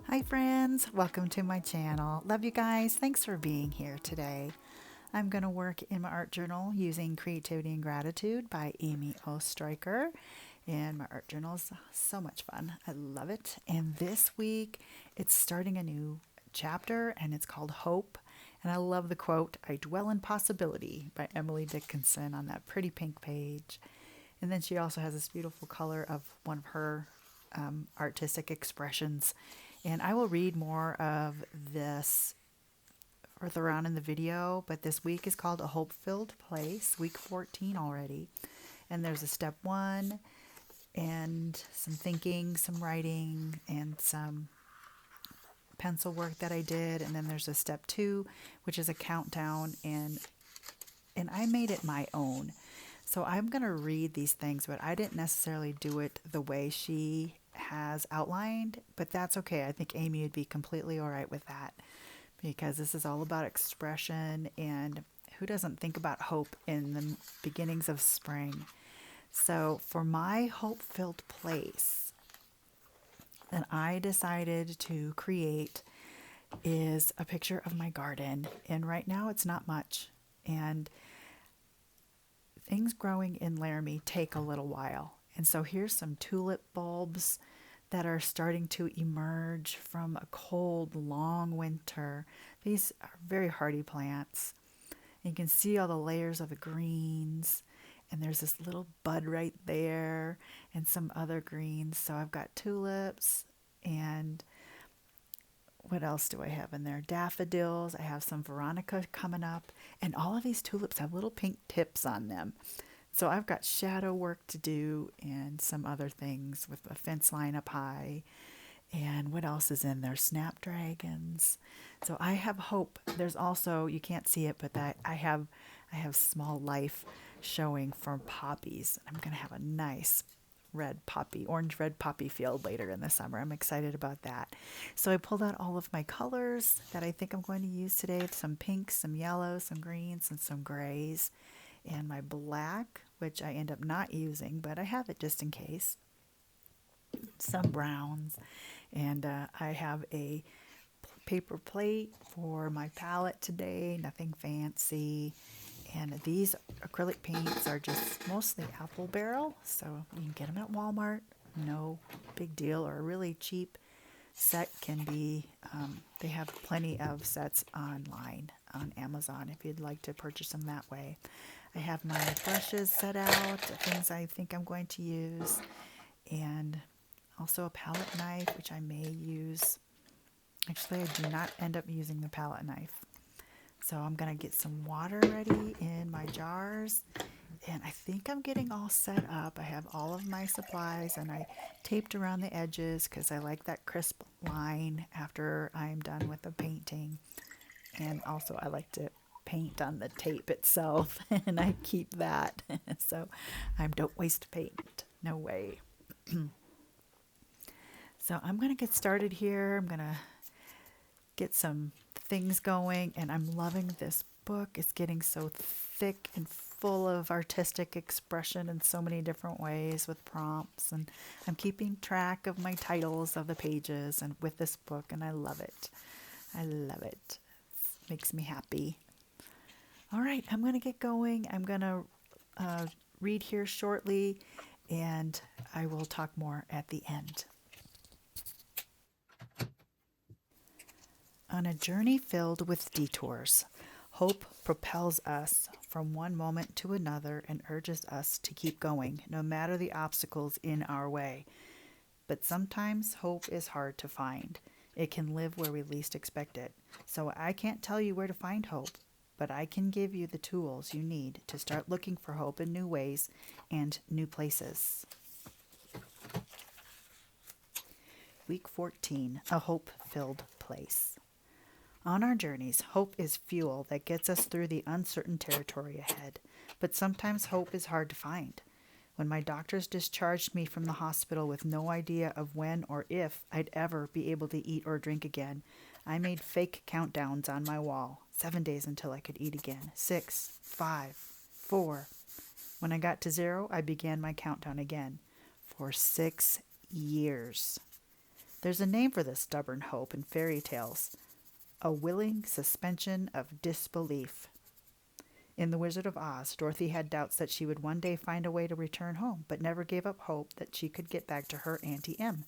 Hi friends, welcome to my channel. Love you guys. Thanks for being here today. I'm going to work in my art journal using Creativity and Gratitude by Amy Oestreicher. And my art journal is so much fun. I love it. And this week it's starting a new chapter and it's called Hope. And I love the quote, "I dwell in possibility" by Emily Dickinson on that pretty pink page. And then she also has this beautiful color of one of her artistic expressions. And I will read more of this further on in the video, but this week is called A Hope-Filled Place, week 14 already. And there's a step 1 and some thinking, some writing, and some pencil work that I did. And then there's a step 2, which is a countdown, and I made it my own. So I'm going to read these things, but I didn't necessarily do it the way she has outlined, but that's okay. I think Amy would be completely all right with that because this is all about expression, and who doesn't think about hope in the beginnings of spring? So for my hope-filled place that I decided to create is a picture of my garden, and right now it's not much, and things growing in Laramie take a little while. And so here's some tulip bulbs that are starting to emerge from a cold, long winter. These are very hardy plants. And you can see all the layers of the greens. And there's this little bud right there and some other greens. So I've got tulips, and what else do I have in there? Daffodils. I have some Veronica coming up. And all of these tulips have little pink tips on them. So I've got shadow work to do and some other things with a fence line up high. And what else is in there? Snapdragons. So I have hope. There's also, you can't see it, but that I have small life showing for poppies. I'm going to have a nice orange red poppy field later in the summer. I'm excited about that. So I pulled out all of my colors that I think I'm going to use today. Some pinks, some yellows, some greens, and some grays. And my black, which I end up not using, but I have it just in case. Some browns. And I have a paper plate for my palette today. Nothing fancy. And these acrylic paints are just mostly apple barrel, so you can get them at Walmart. No big deal, or a really cheap set can be, they have plenty of sets online on Amazon if you'd like to purchase them that way. I have my brushes set out, things I think I'm going to use, and also a palette knife, which I may use. Actually, I do not end up using the palette knife. So I'm going to get some water ready in my jars, and I think I'm getting all set up. I have all of my supplies, and I taped around the edges because I like that crisp line after I'm done with the painting. And also I like to paint on the tape itself, and I keep that. So I don't waste paint. No way. So I'm going to get started here. I'm going to get some things going, and I'm loving this book. It's getting so thick and full of artistic expression in so many different ways with prompts, and I'm keeping track of my titles of the pages and with this book, and I love it. I love it. It makes me happy. All right, I'm going to get going. I'm going to read here shortly, and I will talk more at the end. On a journey filled with detours, hope propels us from one moment to another and urges us to keep going, no matter the obstacles in our way. But sometimes hope is hard to find. It can live where we least expect it. So I can't tell you where to find hope, but I can give you the tools you need to start looking for hope in new ways and new places. Week 14, A Hope-Filled Place. On our journeys, hope is fuel that gets us through the uncertain territory ahead, but sometimes hope is hard to find. When my doctors discharged me from the hospital with no idea of when or if I'd ever be able to eat or drink again, I made fake countdowns on my wall. 7 days until I could eat again. 6, 5, 4. When I got to 0, I began my countdown again. For 6 years. There's a name for this stubborn hope in fairy tales: a willing suspension of disbelief. In The Wizard of Oz, Dorothy had doubts that she would one day find a way to return home, but never gave up hope that she could get back to her Auntie Em.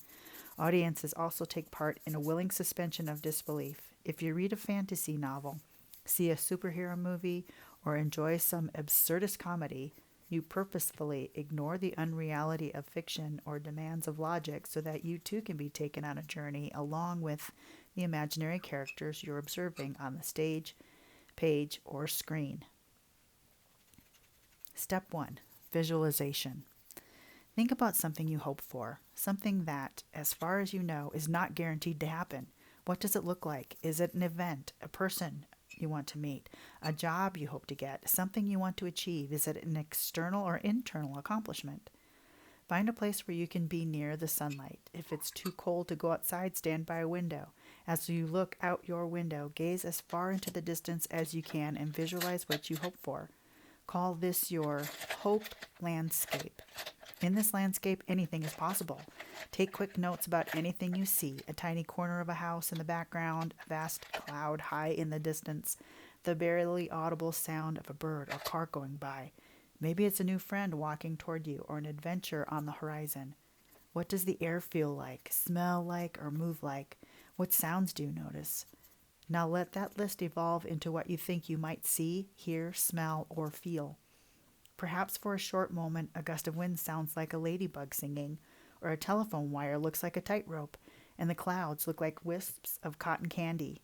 Audiences also take part in a willing suspension of disbelief. If you read a fantasy novel, see a superhero movie, or enjoy some absurdist comedy, you purposefully ignore the unreality of fiction or demands of logic so that you too can be taken on a journey along with the imaginary characters you're observing on the stage, page, or screen. Step 1. Visualization. Think about something you hope for, something that, as far as you know, is not guaranteed to happen. What does it look like? Is it an event, a person you want to meet, a job you hope to get, something you want to achieve? Is it an external or internal accomplishment? Find a place where you can be near the sunlight. If it's too cold to go outside, stand by a window. As you look out your window, gaze as far into the distance as you can and visualize what you hope for. Call this your hope landscape. In this landscape, anything is possible. Take quick notes about anything you see: a tiny corner of a house in the background, a vast cloud high in the distance, the barely audible sound of a bird or car going by. Maybe it's a new friend walking toward you or an adventure on the horizon. What does the air feel like, smell like, or move like? What sounds do you notice? Now let that list evolve into what you think you might see, hear, smell, or feel. Perhaps for a short moment, a gust of wind sounds like a ladybug singing, or a telephone wire looks like a tightrope, and the clouds look like wisps of cotton candy.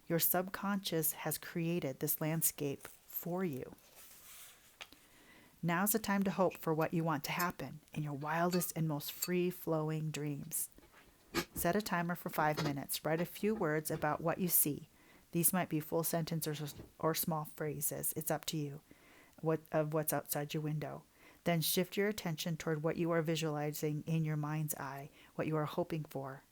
Your subconscious has created this landscape for you. Now's the time to hope for what you want to happen in your wildest and most free-flowing dreams. Set a timer for 5 minutes. Write a few words about what you see. These might be full sentences or small phrases. It's up to you. What's outside your window. Then shift your attention toward what you are visualizing in your mind's eye, what you are hoping for.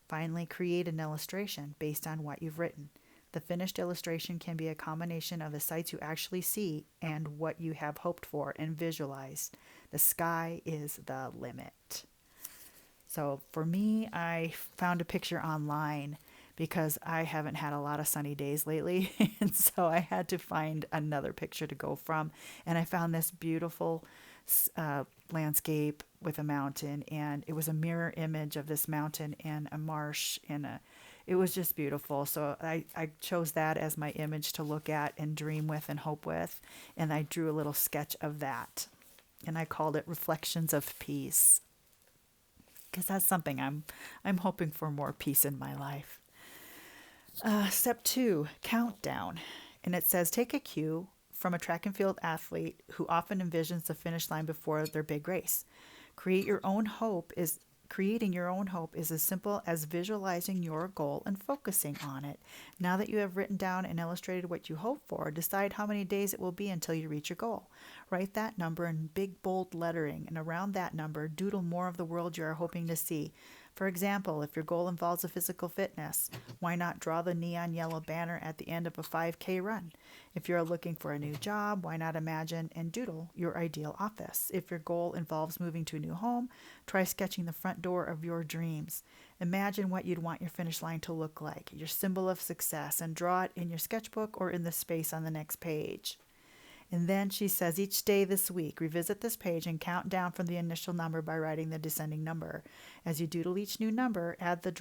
Finally, create an illustration based on what you've written. The finished illustration can be a combination of the sights you actually see and what you have hoped for and visualized. The sky is the limit. So for me, I found a picture online because I haven't had a lot of sunny days lately. And so I had to find another picture to go from. And I found this beautiful landscape with a mountain. And it was a mirror image of this mountain and a marsh. It was just beautiful. So I chose that as my image to look at and dream with and hope with. And I drew a little sketch of that. And I called it Reflections of Peace, because that's something I'm hoping for, more peace in my life. Step 2, countdown. And it says, take a cue from a track and field athlete who often envisions the finish line before their big race. Creating your own hope is as simple as visualizing your goal and focusing on it. Now that you have written down and illustrated what you hope for, decide how many days it will be until you reach your goal. Write that number in big, bold lettering, and around that number, doodle more of the world you are hoping to see. For example, if your goal involves a physical fitness, why not draw the neon yellow banner at the end of a 5K run? If you're looking for a new job, why not imagine and doodle your ideal office? If your goal involves moving to a new home, try sketching the front door of your dreams. Imagine what you'd want your finish line to look like, your symbol of success, and draw it in your sketchbook or in the space on the next page. And then she says, each day this week, revisit this page and count down from the initial number by writing the descending number. As you doodle each new number, add to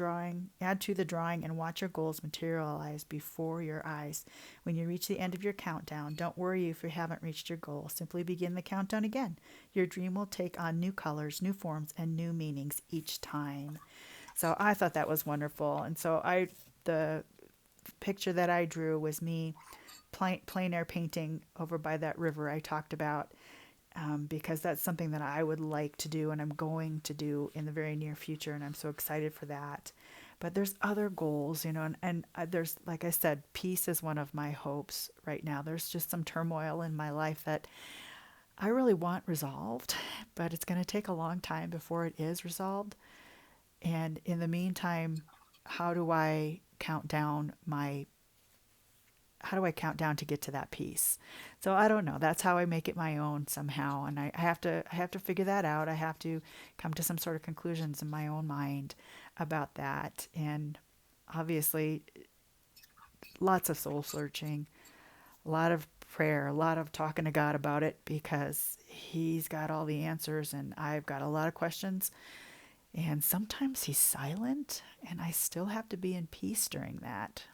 the drawing and watch your goals materialize before your eyes. When you reach the end of your countdown, don't worry if you haven't reached your goal. Simply begin the countdown again. Your dream will take on new colors, new forms, and new meanings each time. So I thought that was wonderful. And so the picture that I drew was me plein air painting over by that river I talked about, because that's something that I would like to do and I'm going to do in the very near future, and I'm so excited for that. But there's other goals, and there's, like I said, peace is one of my hopes right now. There's just some turmoil in my life that I really want resolved, but it's going to take a long time before it is resolved. And in the meantime, how do I count down my how do I count down to get to that peace? So I don't know. That's how I make it my own somehow. And I have to figure that out. I have to come to some sort of conclusions in my own mind about that. And obviously, lots of soul searching, a lot of prayer, a lot of talking to God about it, because He's got all the answers and I've got a lot of questions. And sometimes He's silent, and I still have to be in peace during that.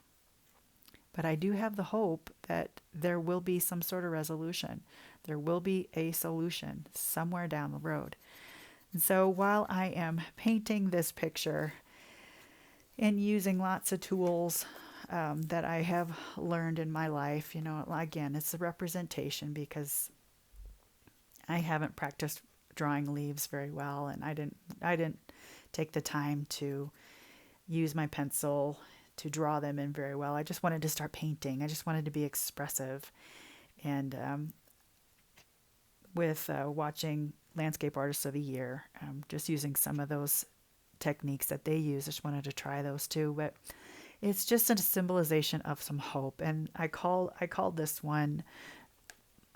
But I do have the hope that there will be some sort of resolution. There will be a solution somewhere down the road. And so while I am painting this picture and using lots of tools that I have learned in my life, again, it's a representation, because I haven't practiced drawing leaves very well, and I didn't take the time to use my pencil to draw them in very well. I just wanted to start painting. I just wanted to be expressive. And with watching Landscape Artists of the Year, just using some of those techniques that they use, I just wanted to try those too. But it's just a symbolization of some hope. And I called this one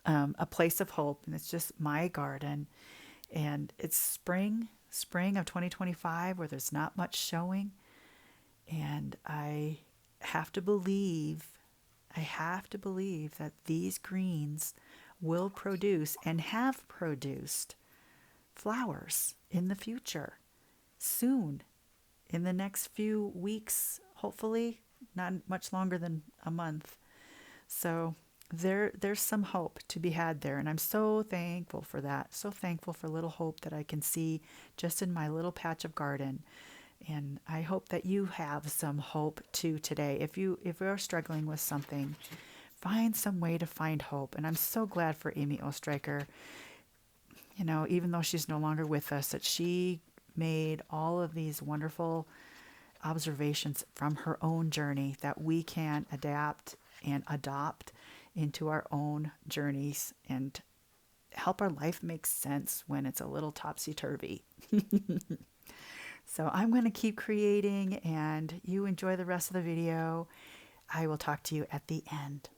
A Place of Hope. And it's just my garden. And it's spring of 2025, where there's not much showing. And I have to believe that these greens will produce and have produced flowers in the future, soon, in the next few weeks, hopefully, not much longer than a month. So there's some hope to be had there, and I'm so thankful for that. So thankful for little hope that I can see just in my little patch of garden. And I hope that you have some hope too today. If you are struggling with something, find some way to find hope. And I'm so glad for Amy Oestreicher, even though she's no longer with us, that she made all of these wonderful observations from her own journey that we can adapt and adopt into our own journeys and help our life make sense when it's a little topsy-turvy. So I'm going to keep creating, and you enjoy the rest of the video. I will talk to you at the end.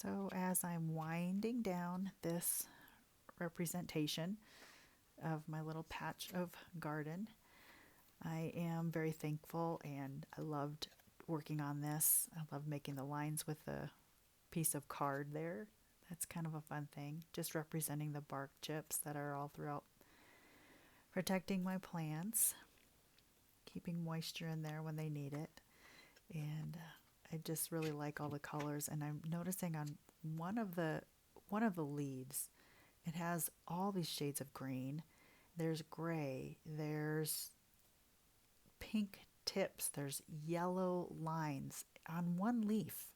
So as I'm winding down this representation of my little patch of garden, I am very thankful, and I loved working on this. I love making the lines with the piece of card there. That's kind of a fun thing, just representing the bark chips that are all throughout, protecting my plants, keeping moisture in there when they need it. And I just really like all the colors, and I'm noticing on one of the leaves, it has all these shades of green. There's gray, there's pink tips, there's yellow lines on one leaf.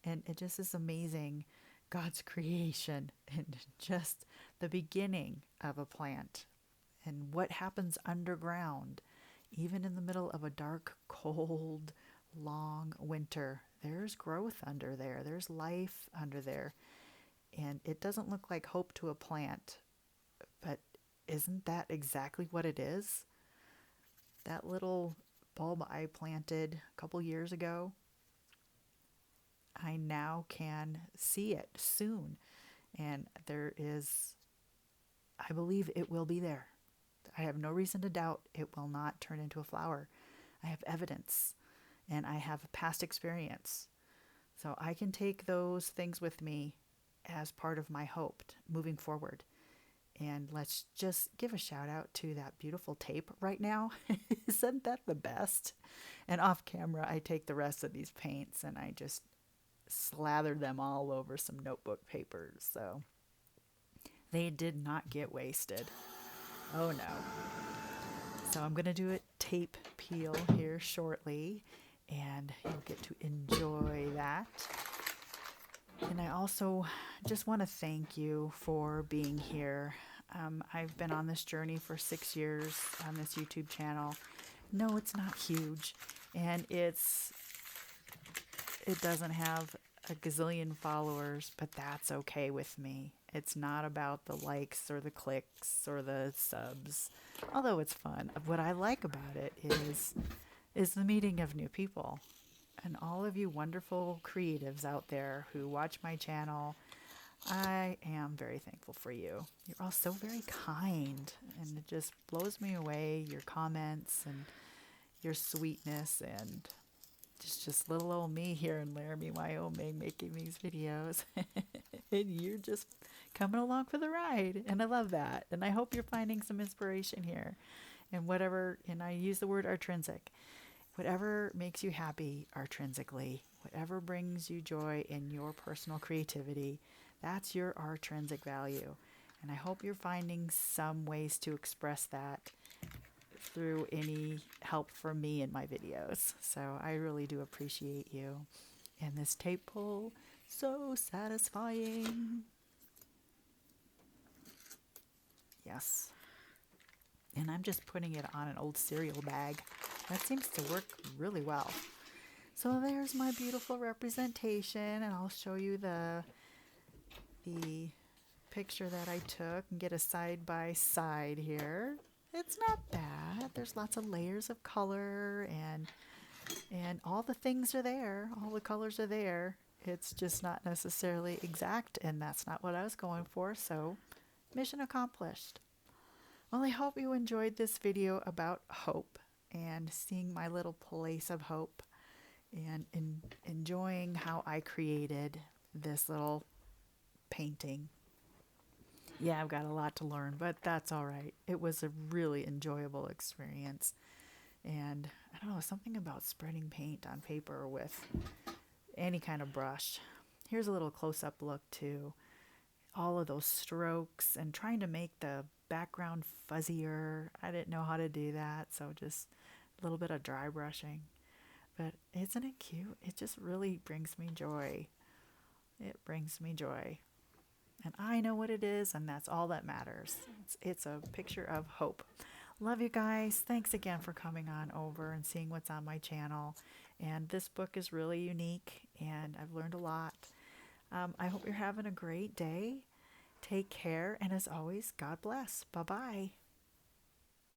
And it just is amazing, God's creation and just the beginning of a plant and what happens underground. Even in the middle of a dark, cold, long winter, there's growth under there. There's life under there. And it doesn't look like hope to a plant, but isn't that exactly what it is? That little bulb I planted a couple years ago, I now can see it soon. And I believe it will be there. I have no reason to doubt it will not turn into a flower. I have evidence, and I have past experience. So I can take those things with me as part of my hope moving forward. And let's just give a shout out to that beautiful tape right now. Isn't that the best? And off camera, I take the rest of these paints and I just slather them all over some notebook papers. So they did not get wasted. Oh no. So I'm going to do a tape peel here shortly, and you'll get to enjoy that. And I also just want to thank you for being here. I've been on this journey for 6 years on this YouTube channel. No, it's not huge, and it doesn't have a gazillion followers, but that's okay with me. It's not about the likes or the clicks or the subs, although it's fun. What I like about it is the meeting of new people. And all of you wonderful creatives out there who watch my channel, I am very thankful for you. You're all so very kind, and it just blows me away, your comments and your sweetness, and just little old me here in Laramie, Wyoming, making these videos. And you're just coming along for the ride, and I love that. And I hope you're finding some inspiration here. And I use the word intrinsic. Whatever makes you happy intrinsically, whatever brings you joy in your personal creativity, that's your intrinsic value. And I hope you're finding some ways to express that through any help from me in my videos. So I really do appreciate you. And this tape pull, so satisfying. Yes. And I'm just putting it on an old cereal bag. That seems to work really well. So there's my beautiful representation, and I'll show you the picture that I took and get a side by side here. It's not bad. There's lots of layers of color, and all the things are there. All the colors are there. It's just not necessarily exact, and that's not what I was going for. So mission accomplished. Well, I hope you enjoyed this video about hope and seeing my little place of hope and enjoying how I created this little painting. Yeah, I've got a lot to learn, but that's all right. It was a really enjoyable experience. And I don't know, something about spreading paint on paper with any kind of brush. Here's a little close-up look too. All of those strokes and trying to make the background fuzzier. I didn't know how to do that, so just a little bit of dry brushing. But isn't it cute? It just really brings me joy. It brings me joy. And I know what it is, and that's all that matters. It's a picture of hope. Love you guys. Thanks again for coming on over and seeing what's on my channel. And this book is really unique, and I've learned a lot. I hope you're having a great day. Take care, and as always, God bless. Bye-bye.